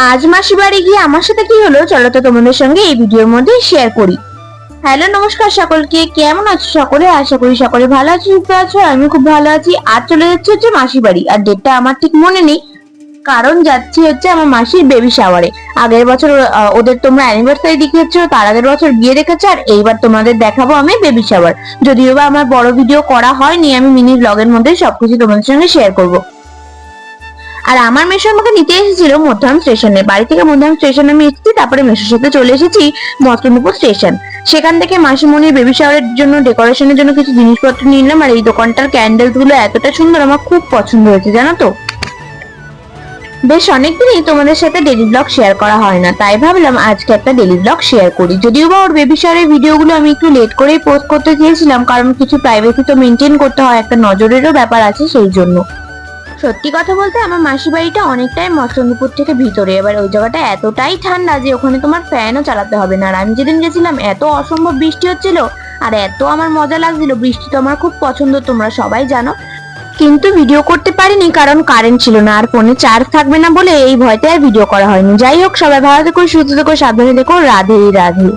আজ মাসি বাড়ি গিয়ে আমার সাথে কি হলো চলো তো তোমাদের সঙ্গে এই ভিডিওর মধ্যে শেয়ার করি। হ্যালো নমস্কার সকলকে, কেমন আছো সকলে? আশা করি সকলে ভালো আছো, সুস্থ আছো। আমি খুব ভালো আছি। আজ চলে যাচ্ছি হচ্ছে মাসি বাড়ি, আর ডেটটা আমার ঠিক মনে নেই, কারণ যাচ্ছি হচ্ছে আমার মাসির বেবি শাওয়ারে। আগের বছর ওদের তোমরা অ্যানিভার্সারি দেখিয়েছো, তার আগের বছর বিয়ে দেখেছো, আর এইবার তোমাদের দেখাবো আমি বেবি শাওয়ার। যদিও বা আমার বড় ভিডিও করা হয়নি, আমি মিনি ব্লগের মধ্যে সবকিছু তোমাদের সঙ্গে শেয়ার করবো। আর আমার মেশো আমাকে নিতে এসেছিল মধ্যম স্টেশনে, বাড়ি থেকে মধ্যম স্টেশনে আমি এসেছি, তারপরে মেশোর সাথে চলে এসেছি মস্তনপুর স্টেশন। সেখান থেকে মাসিমণির বেবি শাওয়ারের জন্য ডেকোরেশনের জন্য কিছু জিনিসপত্র নিয়ে নিলাম। আর এই দোকানটার ক্যান্ডেলস গুলো এতটা সুন্দর, আমার খুব পছন্দ হয়েছে জানো তো। বেশ অনেকদিনই তোমাদের সাথে ডেলি ব্লগ শেয়ার করা হয় না, তাই ভাবলাম আজকে একটা ডেলি ব্লগ শেয়ার করি। যদিও বা ওর বেবি শাওয়ারের ভিডিওগুলো আমি একটু লেট করেই পোস্ট করতে চেয়েছিলাম, কারণ কিছু প্রাইভেসি তো মেনটেন করতে হয়, একটা নজরেরও ব্যাপার আছে সেই জন্য। সত্যি কথা বলতে আমার মাসি বাড়িটা অনেকটাই মসলন্দপুর থেকে ভিতরে। এবার ওই জায়গাটা এতটাই ঠান্ডা যে ওখানে তোমার ফ্যানও চালাতে হবে না। আর আমি যেদিন গেছিলাম এত অসম্ভব বৃষ্টি হচ্ছিল, আর এত আমার মজা লাগছিল। বৃষ্টি তো আমার খুব পছন্দ, তোমরা সবাই জানো। কিন্তু ভিডিও করতে পারিনি কারণ কারেন্ট ছিল না, আর ফোনে চার্জ থাকবে না বলে এই ভয়তে আর ভিডিও করা হয়নি। যাই হোক, সবাই ভালো থেকো, সুস্থ থেকো, সাবধানে থেকো। রাধে রাধে।